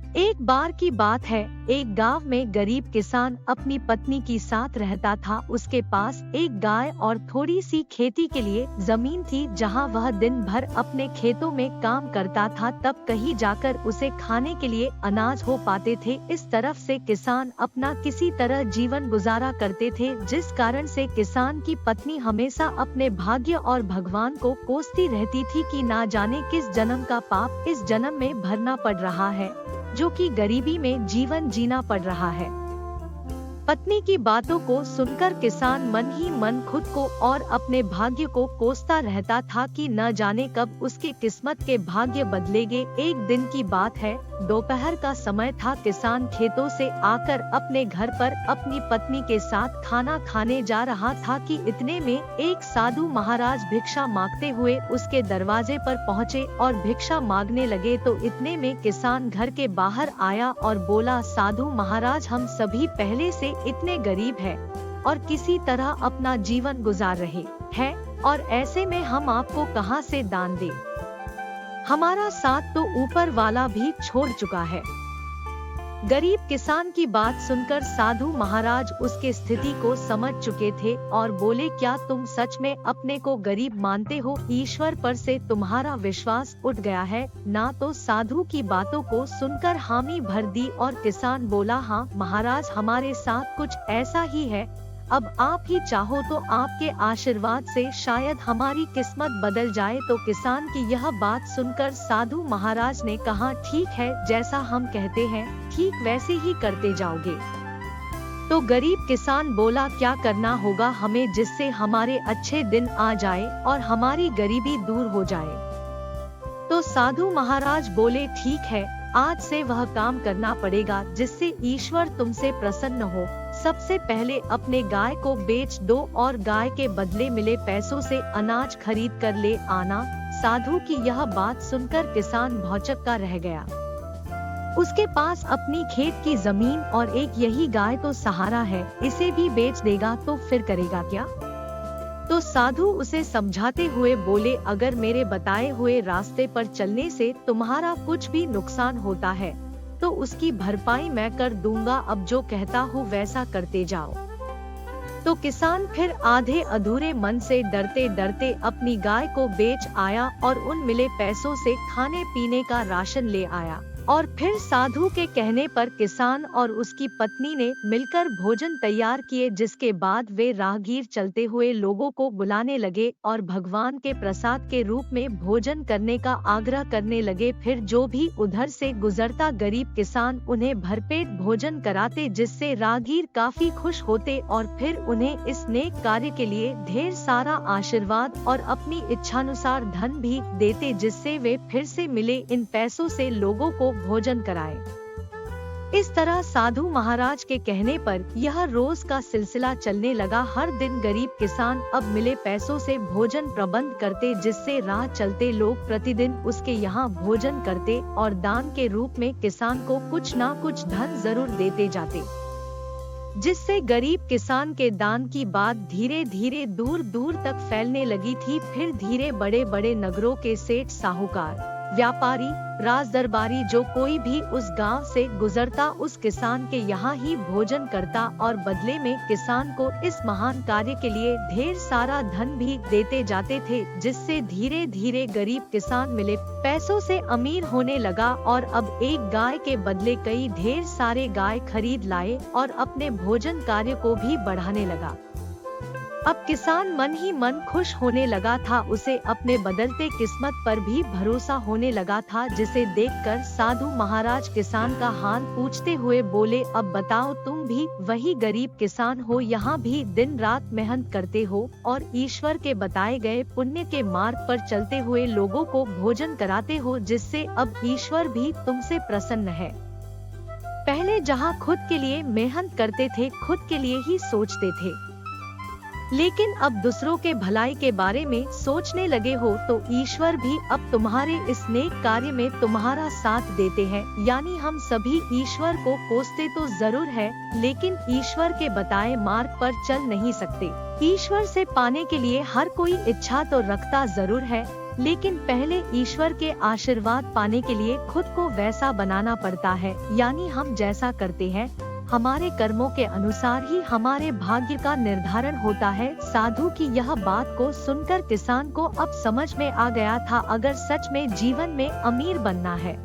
एक बार की बात है, एक गांव में गरीब किसान अपनी पत्नी के साथ रहता था। उसके पास एक गाय और थोड़ी सी खेती के लिए जमीन थी, जहां वह दिन भर अपने खेतों में काम करता था, तब कहीं जाकर उसे खाने के लिए अनाज हो पाते थे। इस तरफ से किसान अपना किसी तरह जीवन गुजारा करते थे, जिस कारण से किसान की पत्नी हमेशा अपने भाग्य और भगवान को कोसती रहती थी कि ना जाने किस जन्म का पाप इस जन्म में भरना पड़ रहा है, जो कि गरीबी में जीवन जीना पड़ रहा है। पत्नी की बातों को सुनकर किसान मन ही मन खुद को और अपने भाग्य को कोसता रहता था कि न जाने कब उसकी किस्मत के भाग्य बदलेंगे। एक दिन की बात है, दोपहर का समय था। किसान खेतों से आकर अपने घर पर अपनी पत्नी के साथ खाना खाने जा रहा था कि इतने में एक साधु महाराज भिक्षा मांगते हुए उसके दरवाजे पर पहुँचे और भिक्षा मांगने लगे। तो इतने में किसान घर के बाहर आया और बोला, साधु महाराज, हम सभी पहले से इतने गरीब हैं और किसी तरह अपना जीवन गुजार रहे हैं, और ऐसे में हम आपको कहां से दान दें? हमारा साथ तो ऊपर वाला भी छोड़ चुका है। गरीब किसान की बात सुनकर साधु महाराज उसके स्थिति को समझ चुके थे और बोले, क्या तुम सच में अपने को गरीब मानते हो? ईश्वर पर से तुम्हारा विश्वास उठ गया है ना? तो साधु की बातों को सुनकर हामी भर दी और किसान बोला, हाँ महाराज, हमारे साथ कुछ ऐसा ही है। अब आप ही चाहो तो आपके आशीर्वाद से शायद हमारी किस्मत बदल जाए। तो किसान की यह बात सुनकर साधु महाराज ने कहा, ठीक है, जैसा हम कहते हैं ठीक वैसे ही करते जाओगे। तो गरीब किसान बोला, क्या करना होगा हमें जिससे हमारे अच्छे दिन आ जाए और हमारी गरीबी दूर हो जाए? तो साधु महाराज बोले, ठीक है, आज से वह काम करना पड़ेगा जिससे ईश्वर तुमसे प्रसन्न हो। सबसे पहले अपने गाय को बेच दो और गाय के बदले मिले पैसों से अनाज खरीद कर ले आना। साधु की यह बात सुनकर किसान भौचक्का रह गया। उसके पास अपनी खेत की जमीन और एक यही गाय तो सहारा है, इसे भी बेच देगा तो फिर करेगा क्या? तो साधु उसे समझाते हुए बोले, अगर मेरे बताए हुए रास्ते पर चलने से तुम्हारा कुछ भी नुकसान होता है तो उसकी भरपाई मैं कर दूंगा। अब जो कहता हूँ वैसा करते जाओ। तो किसान फिर आधे अधूरे मन से डरते डरते अपनी गाय को बेच आया और उन मिले पैसों से खाने पीने का राशन ले आया। और फिर साधु के कहने पर किसान और उसकी पत्नी ने मिलकर भोजन तैयार किए, जिसके बाद वे राहगीर चलते हुए लोगों को बुलाने लगे और भगवान के प्रसाद के रूप में भोजन करने का आग्रह करने लगे। फिर जो भी उधर से गुजरता गरीब किसान उन्हें भरपेट भोजन कराते, जिससे राहगीर काफी खुश होते और फिर उन्हें इस नेक कार्य के लिए ढेर सारा आशीर्वाद और अपनी इच्छानुसार धन भी देते, जिससे वे फिर से मिले इन पैसों से लोगों को भोजन कराए। इस तरह साधु महाराज के कहने पर यह रोज का सिलसिला चलने लगा। हर दिन गरीब किसान अब मिले पैसों से भोजन प्रबंध करते, जिससे राह चलते लोग प्रतिदिन उसके यहाँ भोजन करते और दान के रूप में किसान को कुछ ना कुछ धन जरूर देते जाते, जिससे गरीब किसान के दान की बात धीरे धीरे दूर दूर तक फैलने लगी थी। फिर धीरे बड़े बड़े नगरों के सेठ, साहूकार, व्यापारी, राज दरबारी, जो कोई भी उस गांव से गुजरता उस किसान के यहाँ ही भोजन करता और बदले में किसान को इस महान कार्य के लिए ढेर सारा धन भी देते जाते थे, जिससे धीरे धीरे गरीब किसान मिले पैसों से अमीर होने लगा और अब एक गाय के बदले कई ढेर सारे गाय खरीद लाए और अपने भोजन कार्य को भी बढ़ाने लगा। अब किसान मन ही मन खुश होने लगा था। उसे अपने बदलते किस्मत पर भी भरोसा होने लगा था, जिसे देखकर साधु महाराज किसान का हाल पूछते हुए बोले, अब बताओ, तुम भी वही गरीब किसान हो, यहाँ भी दिन रात मेहनत करते हो और ईश्वर के बताए गए पुण्य के मार्ग पर चलते हुए लोगों को भोजन कराते हो, जिससे अब ईश्वर भी तुमसे प्रसन्न है। पहले जहाँ खुद के लिए मेहनत करते थे, खुद के लिए ही सोचते थे, लेकिन अब दूसरों के भलाई के बारे में सोचने लगे हो, तो ईश्वर भी अब तुम्हारे इस नेक कार्य में तुम्हारा साथ देते हैं। यानी हम सभी ईश्वर को कोसते तो जरूर है, लेकिन ईश्वर के बताए मार्ग पर चल नहीं सकते। ईश्वर से पाने के लिए हर कोई इच्छा तो रखता जरूर है, लेकिन पहले ईश्वर के आशीर्वाद पाने के लिए खुद को वैसा बनाना पड़ता है, यानी हम जैसा करते हैं हमारे कर्मों के अनुसार ही हमारे भाग्य का निर्धारण होता है। साधु की यह बात को सुनकर किसान को अब समझ में आ गया था, अगर सच में जीवन में अमीर बनना है